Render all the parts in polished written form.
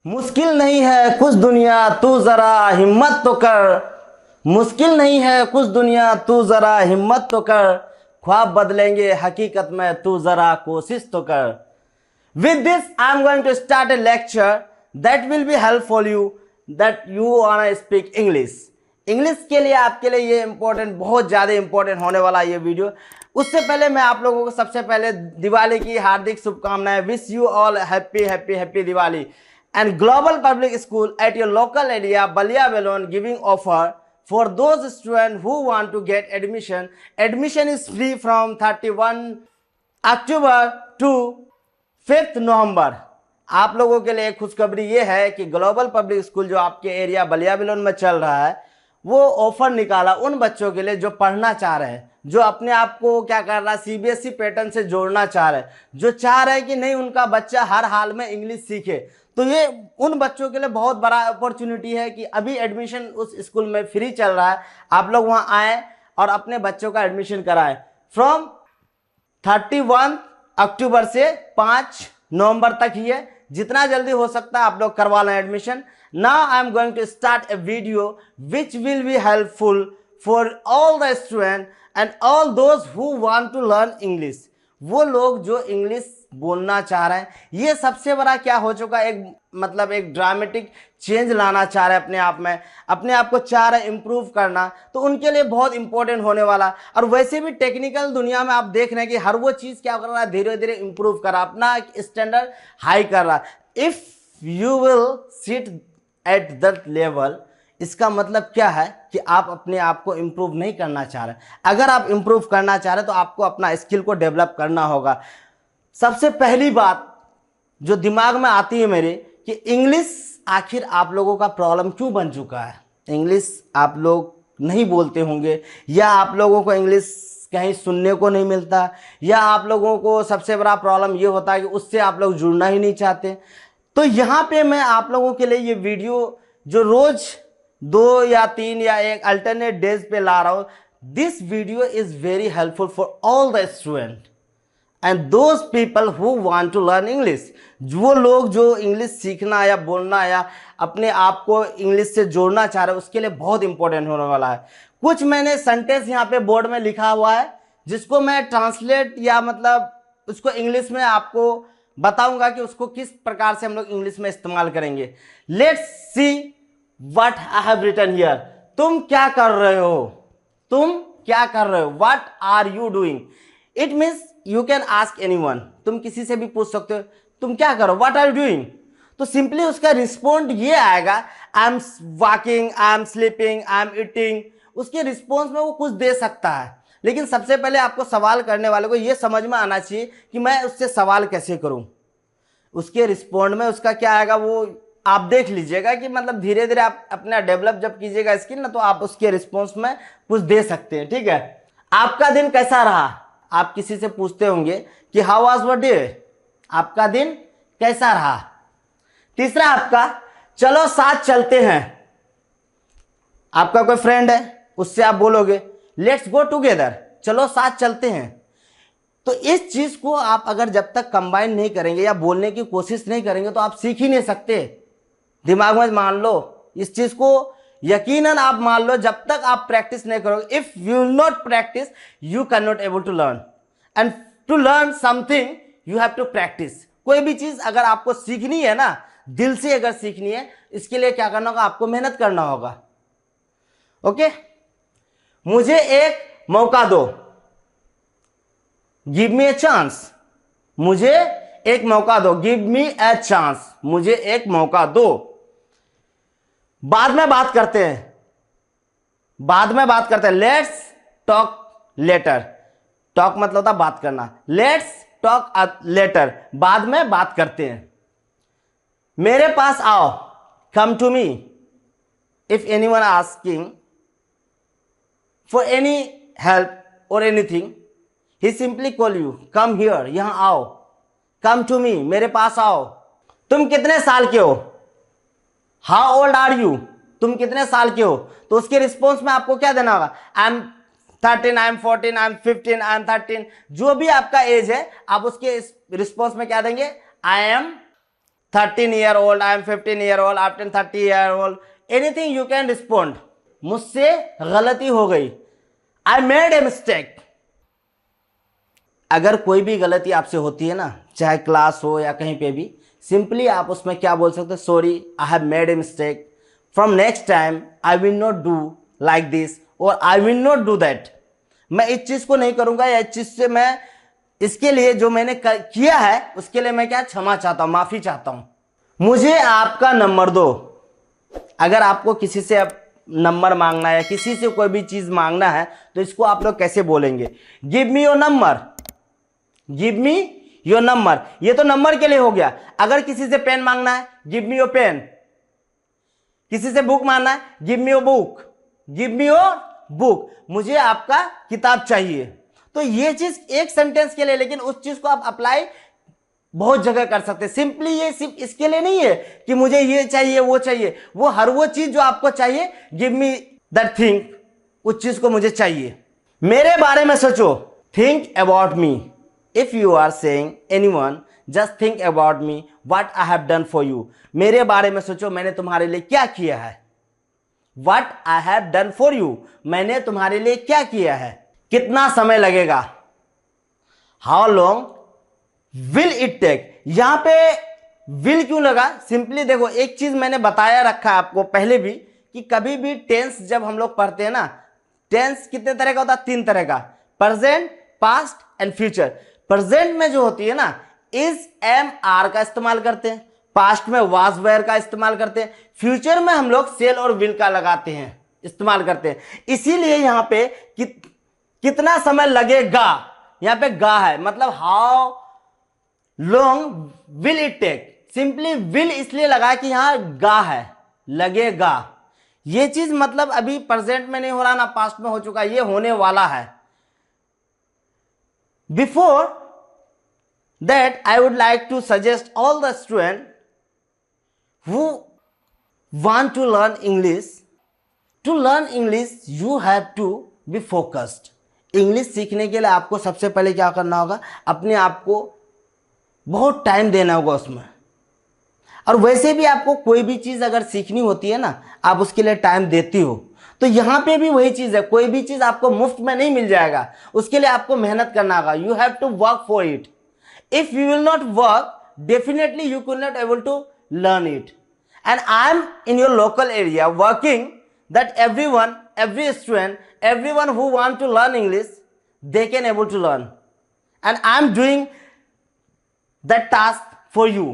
मुश्किल नहीं है कुछ दुनिया तू जरा हिम्मत तो कर। मुश्किल नहीं है कुछ दुनिया तू जरा हिम्मत तो कर। ख्वाब बदलेंगे हकीकत में तू जरा कोशिश तो कर। With this, I'm going to start a lecture that will be helpful you that you wanna speak English. English के लिए आपके लिए ये इंपॉर्टेंट, बहुत ज़्यादा इंपॉर्टेंट होने वाला ये वीडियो। उससे पहले मैं आप लोगों को सबसे पहले दिवाली की हार्दिक शुभकामनाएं। Wish you all happy happy happy Diwali. And global public school at your local area Ballia Ballon giving offer for those students who want to get admission. Admission is free from 31 October to 5th नवंबर। आप लोगों के लिए खुशखबरी ये है कि global public school जो आपके एरिया बलिया बिलोन में चल रहा है वो ऑफर निकाला उन बच्चों के लिए जो पढ़ना चाह रहे हैं, जो अपने आप को क्या कर रहा है सीबीएसई पैटर्न से जोड़ना चाह रहे हैं, जो चाह रहे हैं कि नहीं उनका बच्चा हर हाल में इंग्लिश सीखे। तो ये उन बच्चों के लिए बहुत बड़ा अपॉर्चुनिटी है कि अभी एडमिशन उस स्कूल में फ्री चल रहा है। आप लोग वहाँ आएँ और अपने बच्चों का एडमिशन कराएं। फ्रॉम 31 अक्टूबर से 5 नवंबर तक ही है, जितना जल्दी हो सकता है आप लोग करवा लें admission. Now I am going to start a video which will be helpful for all the student and all those who want to learn English. वो लोग जो इंग्लिश बोलना चाह रहे हैं, ये सबसे बड़ा क्या हो चुका है, एक ड्रामेटिक चेंज लाना चाह रहे हैं अपने आप में, अपने आप को चाह रहे हैं इम्प्रूव करना, तो उनके लिए बहुत इंपॉर्टेंट होने वाला। और वैसे भी टेक्निकल दुनिया में आप देख रहे हैं कि हर वो चीज़ क्या कर रहा है, धीरे धीरे इम्प्रूव कर रहा है, अपना स्टैंडर्ड हाई कर रहा है। If you will sit at that level, इसका मतलब क्या है कि आप अपने आप को इम्प्रूव नहीं करना चाह रहे। अगर आप इम्प्रूव करना चाह रहे तो आपको अपना स्किल को डेवलप करना होगा। सबसे पहली बात जो दिमाग में आती है मेरे कि इंग्लिश आखिर आप लोगों का प्रॉब्लम क्यों बन चुका है। इंग्लिश आप लोग नहीं बोलते होंगे, या आप लोगों को इंग्लिश कहीं सुनने को नहीं मिलता, या आप लोगों को सबसे बड़ा प्रॉब्लम ये होता है कि उससे आप लोग जुड़ना ही नहीं चाहते। तो यहाँ पे मैं आप लोगों के लिए ये वीडियो जो रोज़ 2 या 3 या एक अल्टरनेट डेज पे ला रहा हूँ, this video is very helpful for all the student and those people who want to learn English. वो लोग जो इंग्लिश सीखना या बोलना या अपने आप को इंग्लिश से जोड़ना चाह रहे हैं, उसके लिए बहुत इंपॉर्टेंट होने वाला है। कुछ मैंने सेंटेंस यहाँ पे बोर्ड में लिखा हुआ है, जिसको मैं ट्रांसलेट या उसको इंग्लिश में आपको बताऊंगा कि उसको किस प्रकार से हम लोग इंग्लिश में इस्तेमाल करेंगे। Let's see what I have written here. तुम क्या कर रहे हो, तुम क्या कर रहे हो, what are you doing. It means you can ask anyone, तुम किसी से भी पूछ सकते हो तुम क्या करो, व्हाट आर यू डूइंग। तो सिंपली उसका रिस्पॉन्ड ये आएगा, I am walking, I am sleeping, I am eating. उसके रिस्पॉन्स में वो कुछ दे सकता है, लेकिन सबसे पहले आपको सवाल करने वाले को ये समझ में आना चाहिए कि मैं उससे सवाल कैसे करूं। उसके रिस्पॉन्ड में उसका क्या आएगा वो आप देख लीजिएगा कि धीरे धीरे आप अपना डेवलप जब कीजिएगा स्किल ना, तो आप उसके रिस्पॉन्स में कुछ दे सकते हैं। ठीक है, आपका दिन कैसा रहा। आप किसी से पूछते होंगे कि हाउ वाज योर डे, आपका दिन कैसा रहा। तीसरा आपका चलो साथ चलते हैं। आपका कोई फ्रेंड है, उससे आप बोलोगे लेट्स गो टुगेदर, चलो साथ चलते हैं। तो इस चीज को आप अगर जब तक कंबाइन नहीं करेंगे या बोलने की कोशिश नहीं करेंगे तो आप सीख ही नहीं सकते। दिमाग में मान लो इस चीज को, यकीनन आप मान लो, जब तक आप प्रैक्टिस नहीं करोगे, if you will not practice you can not able to learn. And to learn something you have to practice. कोई भी चीज अगर आपको सीखनी है ना, दिल से अगर सीखनी है, इसके लिए क्या करना होगा, आपको मेहनत करना होगा। ओके, मुझे एक मौका दो, गिव मी ए चांस। मुझे एक मौका दो, गिव मी ए चांस, मुझे एक मौका दो। बाद में बात करते हैं, बाद में बात करते हैं। Let's talk later. टॉक मतलब होता बात करना, लेट्स टॉक लेटर, बाद में बात करते हैं। मेरे पास आओ, come to me. If anyone asking for any help और anything, he simply call you, come here, यहां आओ, कम टू मी, मेरे पास आओ। तुम कितने साल के हो, हाउ ओल्ड आर यू, तुम कितने साल के हो। तो उसके रिस्पॉन्स में आपको क्या देना होगा, I am 13, I am 14, I am 15, I am 13, जो भी आपका एज है आप उसके रिस्पॉन्स में क्या देंगे, I am 13 year old, I am 15 year old, after 30 year old, anything you can respond. मुझसे गलती हो गई, I made a mistake. अगर कोई भी गलती आपसे होती है ना, चाहे क्लास हो या कहीं पे भी, सिंपली आप उसमें क्या बोल सकते हैं, sorry I have made a mistake, from next time I will not do like this और I will not do that. मैं इस चीज को नहीं करूंगा, या इस चीज से मैं, इसके लिए जो मैंने किया है उसके लिए मैं क्या क्षमा चाहता हूं, माफी चाहता हूं। मुझे आपका नंबर दो। अगर आपको किसी से नंबर मांगना है या किसी से कोई भी चीज मांगना है तो इसको आप लोग कैसे बोलेंगे, give me your number, give me your number. ये तो नंबर के लिए हो गया। अगर किसी से पेन मांगना है, गिव मी योर पेन। किसी से बुक मांगना है, give me your book, give me your book. मुझे आपका किताब चाहिए। तो ये चीज एक सेंटेंस के लिए, लेकिन उस चीज को आप अप्लाई बहुत जगह कर सकते हैं। सिंपली ये सिर्फ इसके लिए नहीं है कि मुझे ये चाहिए वो चाहिए, वो हर वो चीज जो आपको चाहिए, गिव मी दैट थिंग, उस चीज को मुझे चाहिए। मेरे बारे में सोचो, think about me. If you are saying anyone, just think about me, what I have done for you. मेरे बारे में सोचो, मैंने तुम्हारे लिए क्या किया है। What I have done for you, मैंने तुम्हारे लिए क्या किया है। कितना समय लगेगा, how long will it take. यहां पे विल क्यों लगा, सिंपली देखो, एक चीज मैंने बताया रखा है आपको पहले भी, कि कभी भी टेंस जब हम लोग पढ़ते हैं ना, टेंस कितने तरह का होता है, 3 तरह का, present, past and future. Present में जो होती है ना, इज, एम, आर का इस्तेमाल करते हैं, पास्ट में वाज, वेयर का इस्तेमाल करते हैं, फ्यूचर में हम लोग सेल और विल का लगाते हैं, इस्तेमाल करते हैं। इसीलिए यहां पे कितना समय लगेगा, यहां पे गा है, मतलब how long will it take. Simply will इसलिए लगा कि यहां गा है, लगेगा। ये चीज मतलब अभी प्रेजेंट में नहीं हो रहा ना, पास्ट में हो चुका, ये होने वाला है। Before that I would like to suggest all the student who want to learn English. To learn English, you have to be focused. English सीखने के लिए आपको सबसे पहले क्या करना होगा, अपने आप को बहुत टाइम देना होगा उसमें। और वैसे भी आपको कोई भी चीज़ अगर सीखनी होती है ना, आप उसके लिए टाइम देती हो, तो यहाँ पे भी वही चीज़ है। कोई भी चीज़ आपको मुफ्त में नहीं मिल जाएगा, उसके लिए आपको मेहनत करना होगा। You have to work for it. If you will not work, definitely you could not able to learn it. And I am in your local area working that everyone, every student, everyone who want to learn English, they can able to learn. And I am doing that task for you.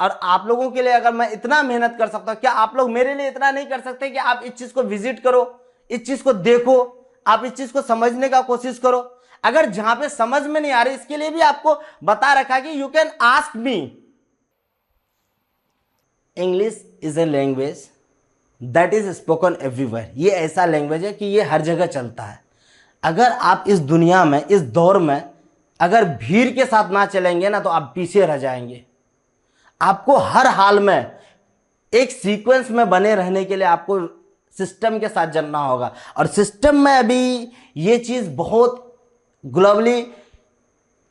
और आप लोगों के लिए अगर मैं इतना मेहनत कर सकता हूं, क्या आप लोग मेरे लिए इतना नहीं कर सकते कि आप इस चीज को विजिट करो, इस चीज को देखो, आप इस चीज को समझने का कोशिश करो। अगर जहां पे समझ में नहीं आ रही, इसके लिए भी आपको बता रखा कि you can ask me. English is a language that is spoken everywhere. ये ऐसा लैंग्वेज है कि ये हर जगह चलता है। अगर आप इस दुनिया में, इस दौर में अगर भीड़ के साथ ना चलेंगे ना, तो आप पीछे रह जाएंगे। आपको हर हाल में एक सीक्वेंस में बने रहने के लिए आपको सिस्टम के साथ चलना होगा। और सिस्टम में अभी ये चीज़ बहुत ग्लोबली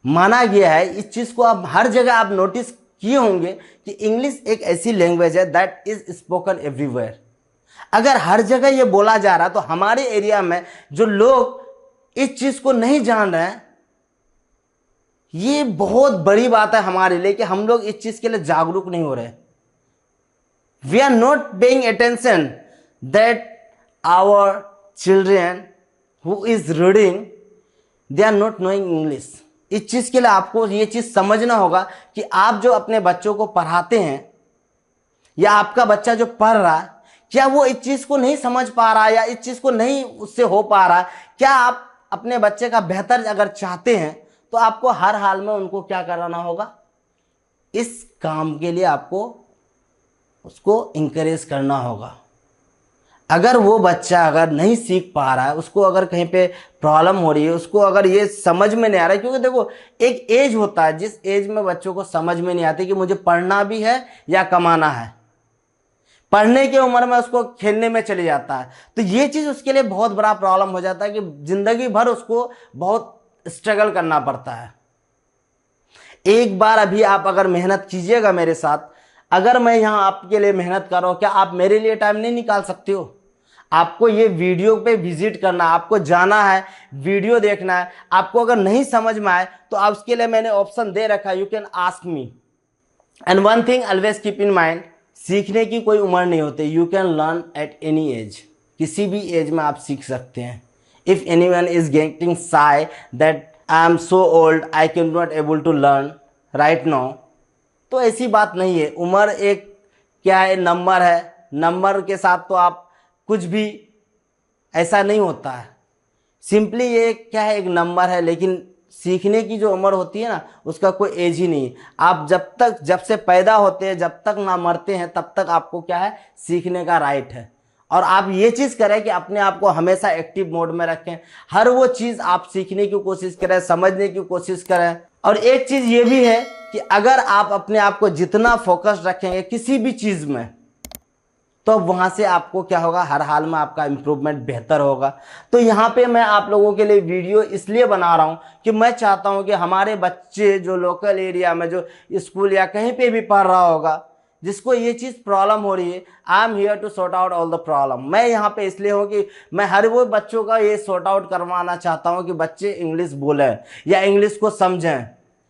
माना गया है। इस चीज़ को आप हर जगह आप नोटिस किए होंगे कि इंग्लिश एक ऐसी लैंग्वेज है दैट इज स्पोकन एवरीवेयर। अगर हर जगह ये बोला जा रहा, तो हमारे एरिया में जो लोग इस चीज़ को नहीं जान रहे हैं, ये बहुत बड़ी बात है हमारे लिए कि हम लोग इस चीज़ के लिए जागरूक नहीं हो रहे। We are not paying attention that our children who is reading, they are not knowing English. इस चीज़ के लिए आपको ये चीज़ समझना होगा कि आप जो अपने बच्चों को पढ़ाते हैं या आपका बच्चा जो पढ़ रहा है, क्या वो इस चीज़ को नहीं समझ पा रहा है या इस चीज़ को नहीं उससे हो पा रहा है। क्या आप अपने बच्चे का बेहतर अगर चाहते हैं, तो आपको हर हाल में उनको क्या कराना होगा, इस काम के लिए आपको उसको इंकरेज करना होगा। अगर वो बच्चा अगर नहीं सीख पा रहा है, उसको अगर कहीं पे प्रॉब्लम हो रही है, उसको अगर ये समझ में नहीं आ रहा है, क्योंकि देखो एक एज होता है जिस एज में बच्चों को समझ में नहीं आती कि मुझे पढ़ना भी है या कमाना है। पढ़ने की उम्र में उसको खेलने में चले जाता है, तो ये चीज़ उसके लिए बहुत बड़ा प्रॉब्लम हो जाता है कि जिंदगी भर उसको बहुत स्ट्रगल करना पड़ता है। एक बार अभी आप अगर मेहनत कीजिएगा मेरे साथ, अगर मैं यहाँ आपके लिए मेहनत कर रहा हूँ, क्या आप मेरे लिए टाइम नहीं निकाल सकते हो? आपको ये वीडियो पे विजिट करना, आपको जाना है, वीडियो देखना है। आपको अगर नहीं समझ में आए तो आप उसके लिए मैंने ऑप्शन दे रखा है, you can ask me. And one thing always keep in mind, सीखने की कोई उम्र नहीं होती। You can learn at any age, किसी भी एज में आप सीख सकते हैं। If any one is getting shy that I am so old I can not able to learn right now, तो ऐसी बात नहीं है। उम्र एक क्या है, नंबर है। नंबर के साथ तो आप कुछ भी ऐसा नहीं होता है। सिंपली ये क्या है, एक नंबर है। लेकिन सीखने की जो उम्र होती है ना, उसका कोई एज ही नहीं है। आप जब से पैदा होते हैं, जब तक ना मरते हैं, तब तक आपको क्या है, सीखने का राइट है। और आप ये चीज़ करें कि अपने आप को हमेशा एक्टिव मोड में रखें। हर वो चीज़ आप सीखने की कोशिश करें, समझने की कोशिश करें। और एक चीज़ ये भी है कि अगर आप अपने आप को जितना फोकस रखेंगे किसी भी चीज़ में, तो वहाँ से आपको क्या होगा, हर हाल में आपका इम्प्रूवमेंट बेहतर होगा। तो यहाँ पे मैं आप लोगों के लिए वीडियो इसलिए बना रहा हूँ कि मैं चाहता हूँ कि हमारे बच्चे जो लोकल एरिया में, जो स्कूल या कहीं पे भी पढ़ रहा होगा, जिसको ये चीज़ प्रॉब्लम हो रही है, I am here to sort out all the problem. मैं यहाँ पे इसलिए हूँ कि मैं हर वो बच्चों का ये सॉर्ट आउट करवाना चाहता हूँ कि बच्चे इंग्लिश बोलें या इंग्लिश को समझें।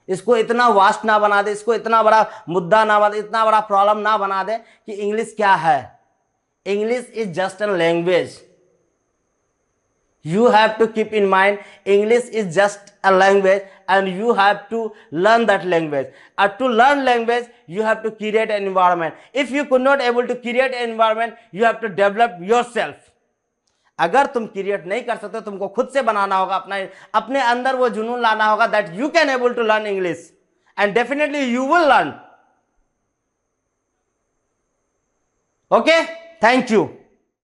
इसको इतना वास्ट ना बना दे, इसको इतना बड़ा मुद्दा ना बना दे, इतना बड़ा प्रॉब्लम ना बना दे कि इंग्लिश क्या है। English is just a language. You have to keep in mind, English is just a language and you have to learn that language. And to learn language, you have to create an environment. If you could not able to create an environment, you have to develop yourself. अगर तुम create नहीं कर सकते, तुमको खुद से बनाना होगा, अपने अंदर वो जुनून लाना होगा that you can able to learn English and definitely you will learn. Okay? Thank you.